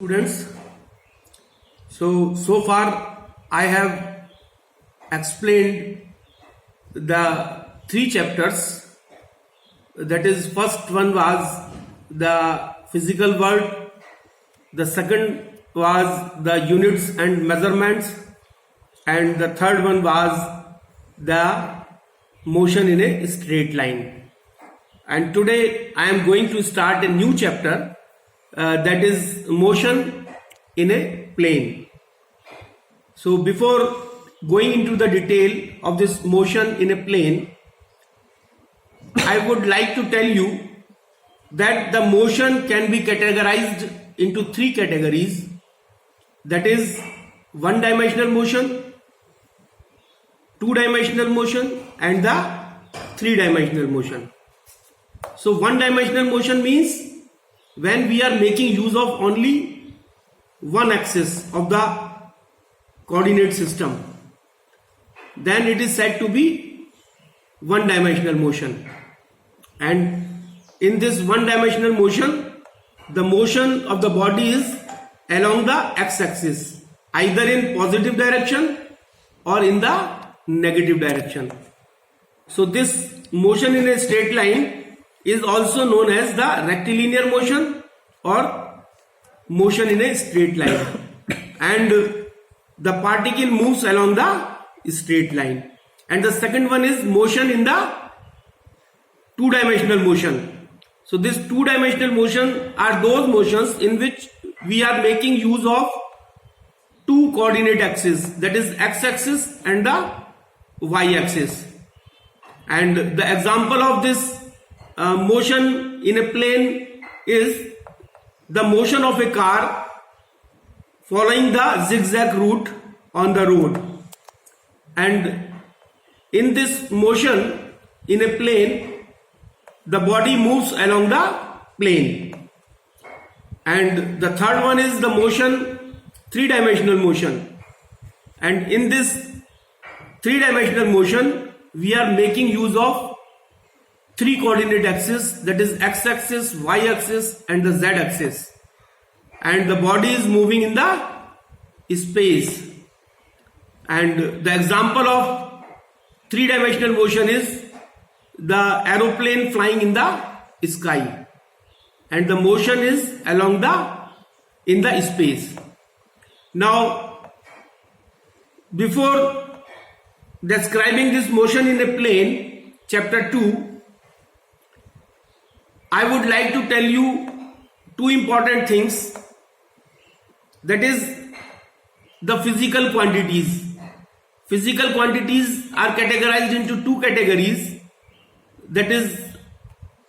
Students, so far I have explained the three chapters. That is, first one was the physical world, the second was the units and measurements, and the third one was the motion in a straight line. And today I am going to start a new chapter, that is motion in a plane. So before going into the detail of this motion in a plane, I would like to tell you that the motion can be categorized into three categories. That is one-dimensional motion, two-dimensional motion, and the three-dimensional motion. So one-dimensional motion means when we are making use of only one axis of the coordinate system, then it is said to be one-dimensional motion. And in this one-dimensional motion, the motion of the body is along the x-axis, either in positive direction or in the negative direction. So this motion in a straight line is also known as the rectilinear motion or motion in a straight line, and the particle moves along the straight line. And the second one is motion in the two-dimensional motion. So this two-dimensional motion are those motions in which we are making use of two coordinate axes, that is x-axis and the y-axis. And the example of this motion in a plane is the motion of a car following the zigzag route on the road. And in this motion in a plane, the body moves along the plane. And the third one is the motion, three-dimensional motion. And in this three-dimensional motion, we are making use of three coordinate axes, that is x-axis, y-axis, and the z-axis. And the body is moving in the space. And the example of three-dimensional motion is the aeroplane flying in the sky. And the motion is along in the space. Now, before describing this motion in a plane, chapter 2, I would like to tell you two important things. That is the physical quantities. Physical quantities are categorized into two categories. That is,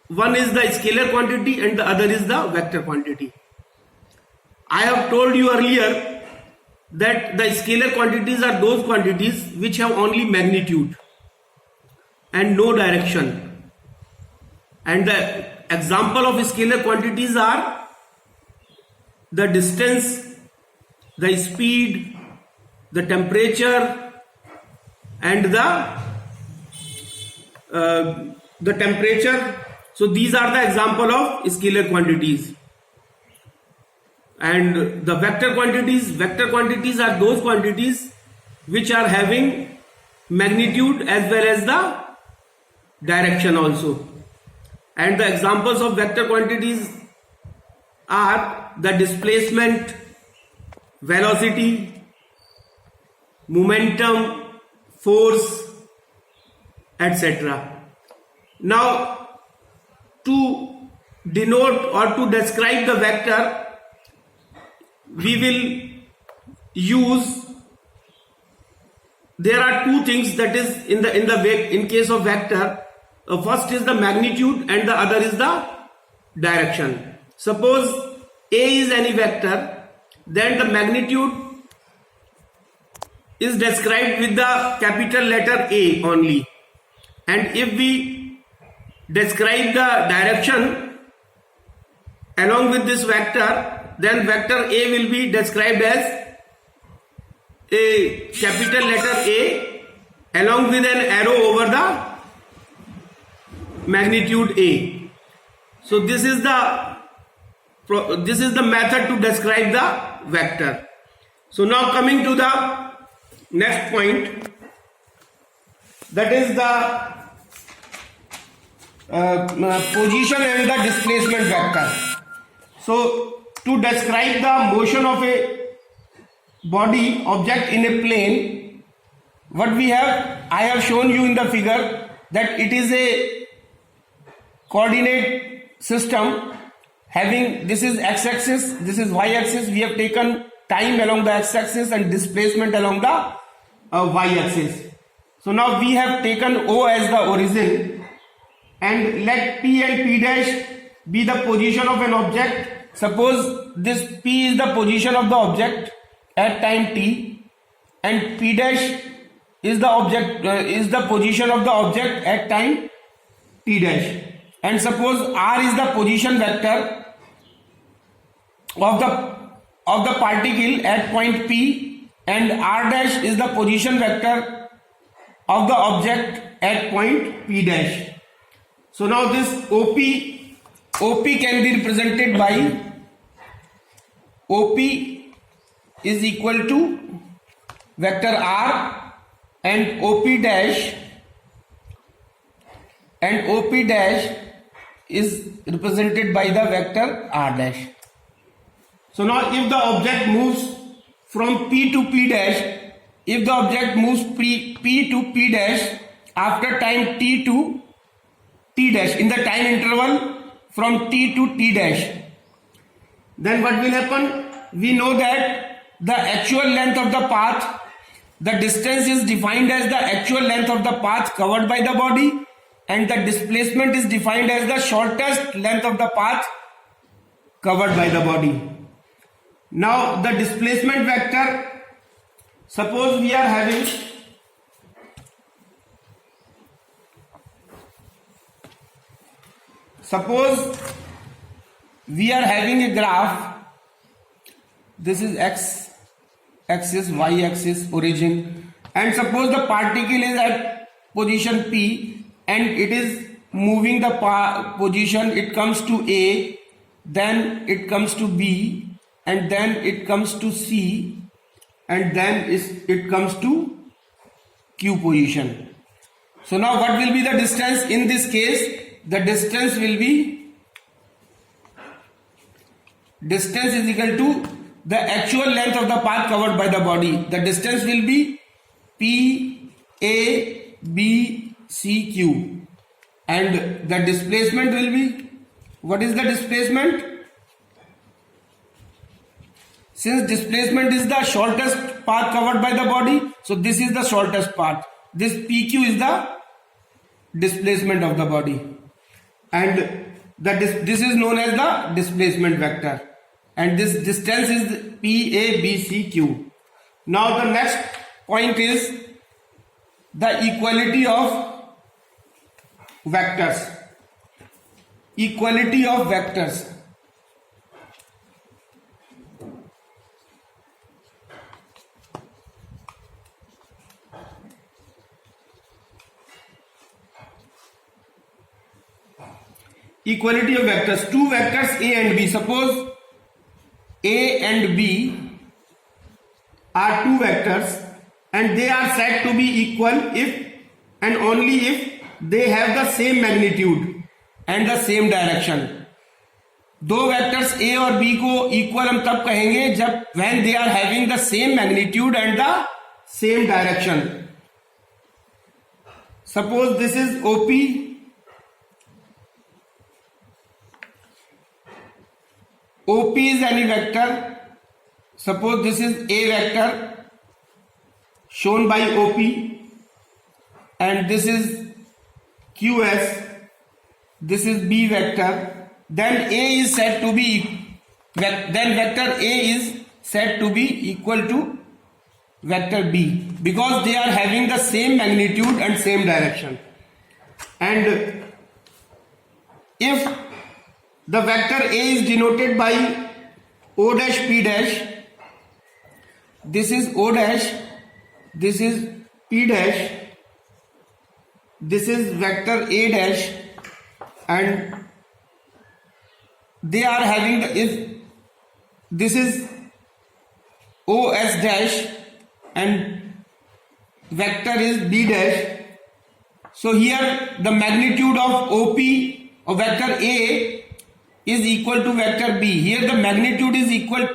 one is the scalar quantity and the other is the vector quantity. I have told you earlier that the scalar quantities are those quantities which have only magnitude and no direction. And the example of scalar quantities are the distance, the speed, the temperature, and the temperature. So these are the example of scalar quantities. And the vector quantities are those quantities which are having magnitude as well as the direction also. And the examples of vector quantities are the displacement, velocity, momentum, force, etc. Now, to denote or to describe the vector, we will use, there are two things, that is in case of vector. First is the magnitude and the other is the direction. Suppose A is any vector, then the magnitude is described with the capital letter A only. And if we describe the direction along with this vector, then vector A will be described as a capital letter A along with an arrow over the magnitude A. So this is the this is the method to describe the vector. So now coming to the next point, that is the position and the displacement vector. So to describe the motion of a body object in a plane, what we have, I have shown you in the figure that it is a coordinate system having, this is x-axis, this is y-axis. We have taken time along the x-axis and displacement along the y-axis. So now we have taken O as the origin, and let P and P dash be the position of an object. Suppose this P is the position of the object at time t, and P dash is the position of the object at time t dash. And suppose R is the position vector of the particle at point P, and R dash is the position vector of the object at point P dash. So now this OP can be represented by OP is equal to vector R, and OP dash is represented by the vector R dash. So now if the object moves from P to P dash, if the object moves P to P dash after time T to T dash, in the time interval from T to T dash, then what will happen? We know that the actual length of the path, the distance is defined as the actual length of the path covered by the body, and the displacement is defined as the shortest length of the path covered by the body. Now the displacement vector, suppose we are having a graph. This is x axis, y axis, origin, and suppose the particle is at position P and it is moving the position, it comes to A, then it comes to B, and then it comes to C, and then it comes to Q position. So now what will be the distance in this case? The distance will be, distance is equal to the actual length of the path covered by the body. The distance will be P, A, B, C, Q, and the displacement will be, what is the displacement? Since displacement is the shortest path covered by the body, so this is the shortest path. This PQ is the displacement of the body, and this is known as the displacement vector, and this distance is P, A, B, C, Q. Now the next point is the equality of vectors. Equality of vectors. Equality of vectors. Two vectors A and B. Suppose A and B are two vectors and they are said to be equal if and only if they have the same magnitude and the same direction. दो vectors A और B को equal हम तब कहेंगे जब when they are having the same magnitude and the same direction. Suppose this is OP, OP is any vector. Suppose this is A vector shown by OP and this is QS, this is B vector. Then A is said to be, then vector A is said to be equal to vector B because they are having the same magnitude and same direction. And if the vector A is denoted by O dash P dash, this is O dash, this is P dash, this is vector A dash, and they are having if this is OS dash and vector is B dash. So here the magnitude of OP of vector A is equal to vector B. Here the magnitude is equal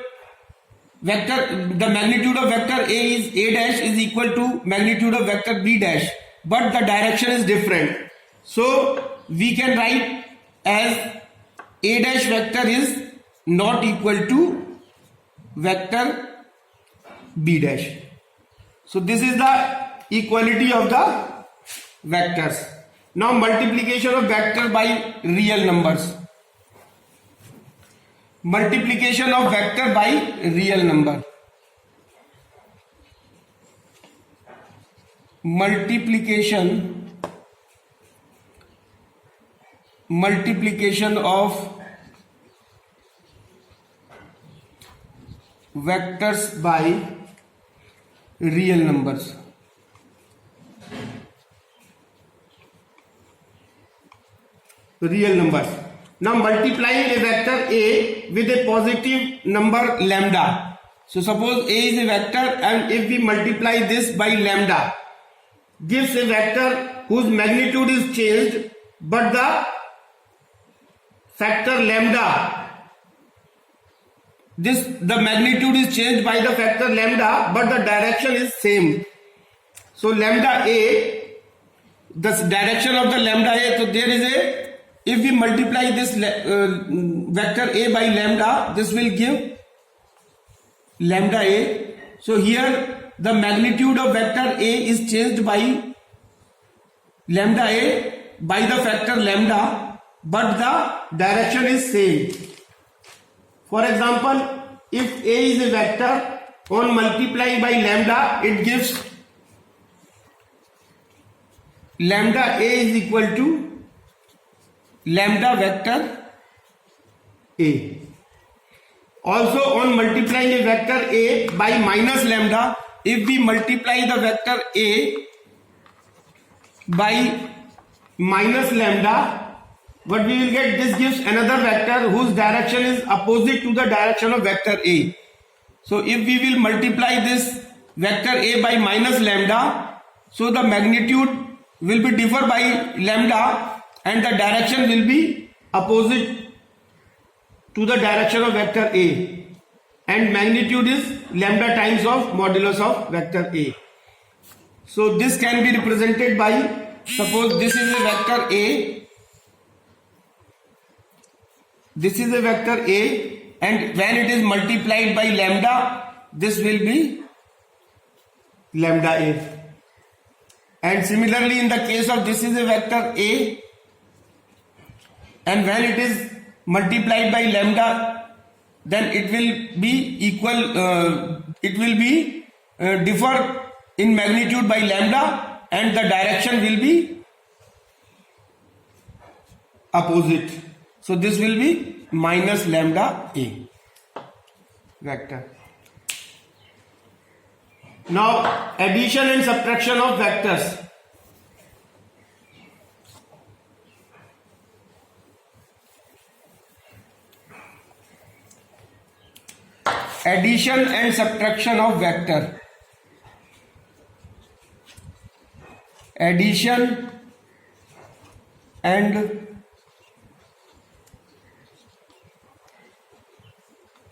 the magnitude of vector A is A dash is equal to magnitude of vector B dash, but the direction is different. So we can write as A dash vector is not equal to vector B dash. So this is the equality of the vectors. Now multiplication of vector by real numbers. Multiplication of vector by real number. Multiplication of vectors by real numbers. Real numbers. Now multiplying a vector A with a positive number lambda. So suppose A is a vector and if we multiply this by lambda, gives a vector whose magnitude is changed but the factor lambda, the magnitude is changed by the factor lambda but the direction is same. So lambda A, the direction of the lambda A, so there is a, if we multiply this vector A by lambda, this will give lambda A. So here the magnitude of vector A is changed by lambda A by the factor lambda, but the direction is same. For example, if A is a vector, on multiplying by lambda, it gives lambda A is equal to lambda vector A. Also on multiplying a vector A by minus lambda, if we multiply the vector A by minus lambda, what we will get, this gives another vector whose direction is opposite to the direction of vector A. So if we will multiply this vector A by minus lambda, so the magnitude will be differ by lambda and the direction will be opposite to the direction of vector A, and magnitude is lambda times of modulus of vector A. So this can be represented by, suppose this is a vector A, this is a vector A, and when it is multiplied by lambda, this will be lambda A. And similarly in the case of this is a vector A, and when it is multiplied by lambda, then it will be equal, it will be differ in magnitude by lambda and the direction will be opposite. So this will be minus lambda A vector. Now addition and subtraction of vectors. Addition and subtraction of vector. Addition and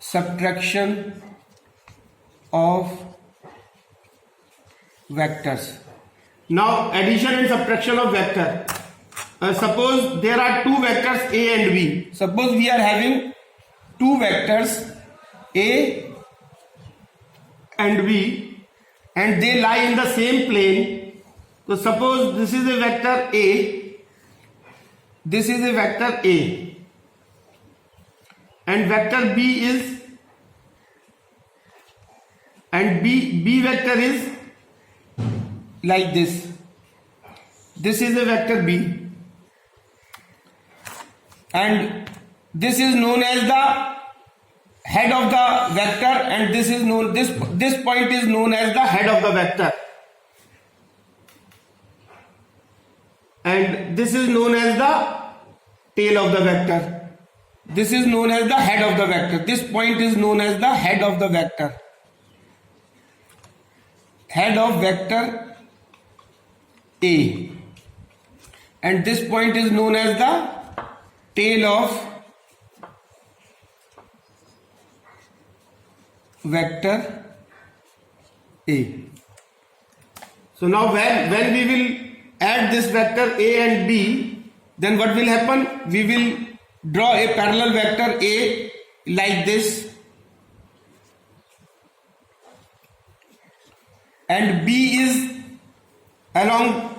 subtraction of vectors. Now addition and subtraction of vector. Suppose there are two vectors A and B. Suppose we are having two vectors A and B and they lie in the same plane. So suppose this is a vector A, this is a vector A, and vector B is, and B vector is like this. This is a vector B and this is known as the head of the vector, and this is known, this point is known as the head of the vector, and this is known as the tail of the vector. this is known as the head of the vector. This point is known as the head of the vector. Head of vector A. And this point is known as the tail of vector A. So now when we will add this vector A and B, then what will happen? We will draw a parallel vector A like this, and B is along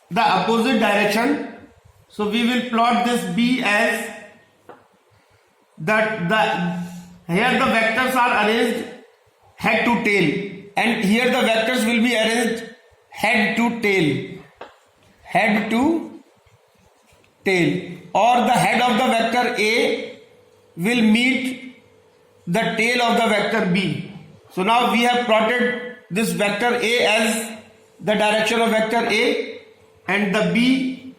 the opposite direction. So we will plot this B as here the vectors are arranged head to tail, and here the vectors will be arranged head to tail, head to tail, or the head of the vector A will meet the tail of the vector B. So now we have plotted this vector A as the direction of vector A, and the B,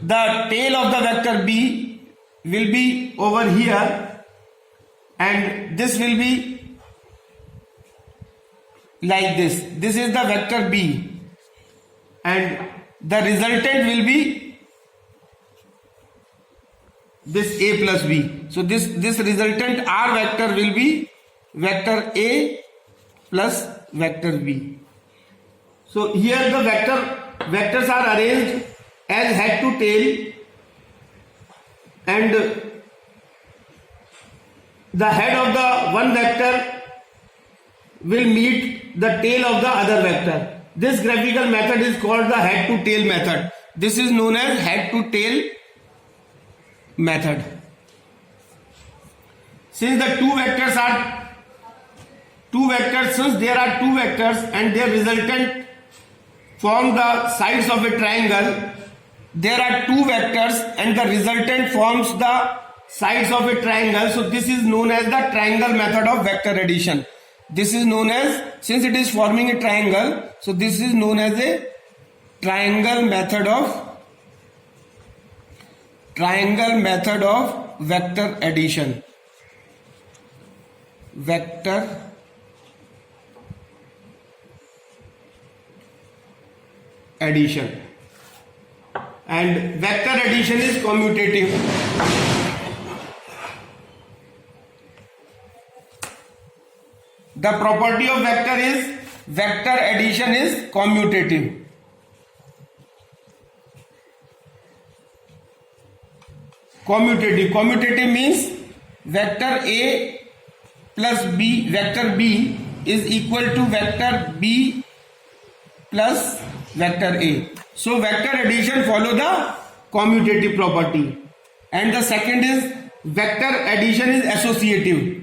the tail of the vector B will be over here, and this will be like this. This is the vector B, and the resultant will be this A plus B. So this resultant R vector will be vector A plus vector B. So here the vectors are arranged as head to tail, and the head of the one vector will meet the tail of the other vector. This graphical method is called the head to tail method. This is known as head to tail method. Since there are two vectors and their resultant form the sides of a triangle, there are two vectors and the resultant forms the sides of a triangle. So this is known as the triangle method of vector addition. This is known as, since it is forming a triangle, so this is known as a triangle method of vector addition. Vector addition. And vector addition is commutative. The property of vector is vector addition is commutative. Commutative means vector A plus B, vector B is equal to vector B plus vector A. So vector addition follow the commutative property. And the second is vector addition is associative.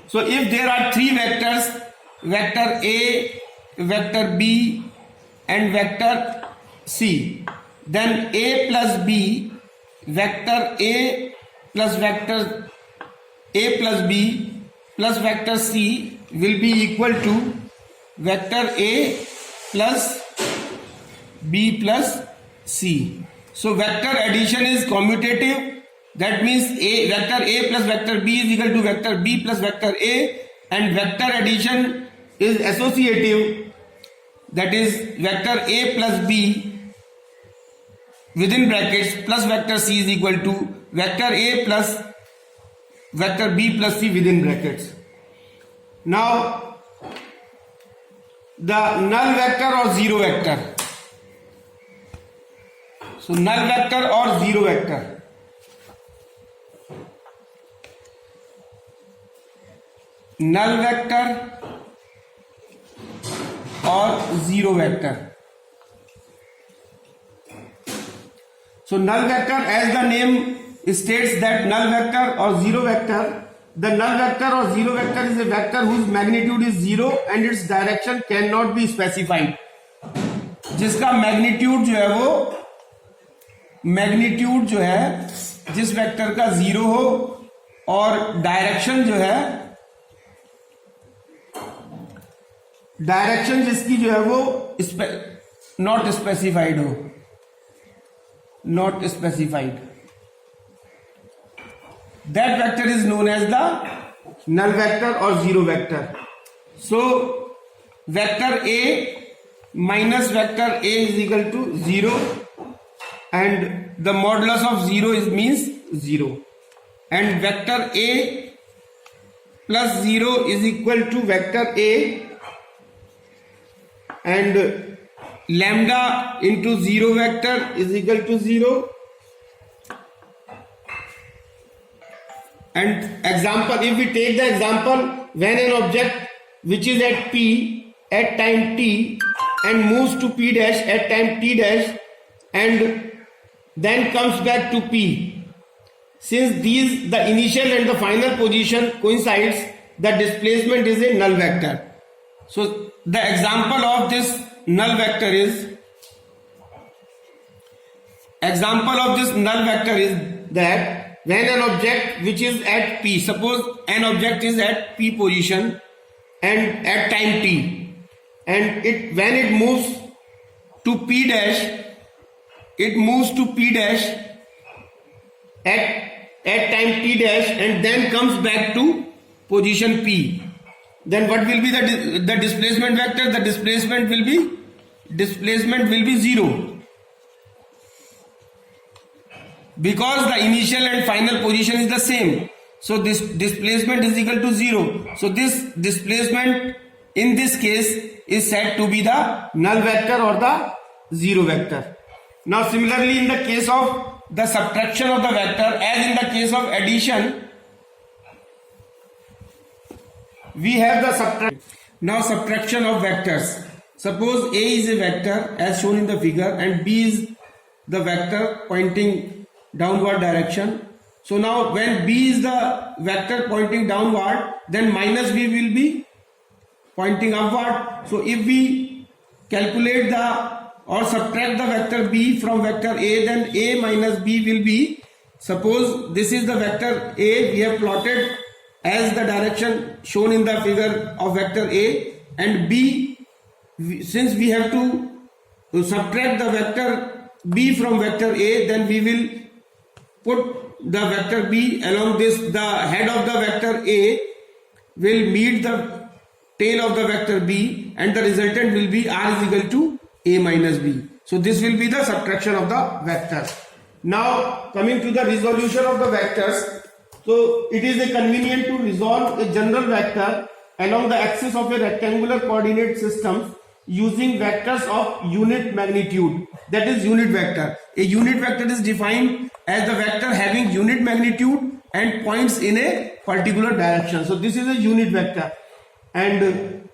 So if there are three vectors, vector A, vector B and vector C, then A plus B, vector A plus vector A plus B plus vector C will be equal to vector A plus B plus C. So vector addition is commutative. That means vector A plus vector B is equal to vector B plus vector A, and vector addition is associative. That is vector A plus B within brackets plus vector C is equal to vector A plus vector B plus C within brackets. Now the null vector or zero vector. So null vector or zero vector. Null vector or zero vector. So null vector, as the name states that null vector or zero vector, the null vector or zero vector is a vector whose magnitude is zero and its direction cannot be specified. जिसका magnitude जो है जिस vector का zero हो और direction जिसकी जो है वो not specified हो, not specified, that vector is known as the null vector or zero vector. So vector A minus vector A is equal to 0, and the modulus of 0 is means 0, and vector A plus 0 is equal to vector A, and lambda into 0 vector is equal to 0. And example, if we take the example when an object which is at P at time t and moves to P dash at time t dash and then comes back to P, since these the initial and the final position coincides, the displacement is a null vector. So the example of this null vector is that when an object which is at P, suppose an object is at P position and at time t, and when it moves to P dash, at time t dash and then comes back to position P, then what will be the displacement vector? The displacement will be 0, because the initial and final position is the same. So this displacement is equal to 0. So this displacement in this case is said to be the null vector or the zero vector. Now similarly, in the case of the subtraction of the vector, as in the case of addition, we have the subtraction of vectors. Suppose A is a vector as shown in the figure and B is the vector pointing downward direction. So now when B is the vector pointing downward, then minus B will be pointing upward. So if we calculate or subtract the vector B from vector A, then A minus B will be, suppose this is the vector A, we have plotted as the direction shown in the figure of vector A, and B, since we have to subtract the vector B from vector A, then we will put the vector B along this, the head of the vector A will meet the tail of the vector B, and the resultant will be R is equal to A minus B. So this will be the subtraction of the vectors. Now coming to the resolution of the vectors. So it is convenient to resolve a general vector along the axis of a rectangular coordinate system using vectors of unit magnitude, that is unit vector. A unit vector is defined as the vector having unit magnitude and points in a particular direction. So this is a unit vector, and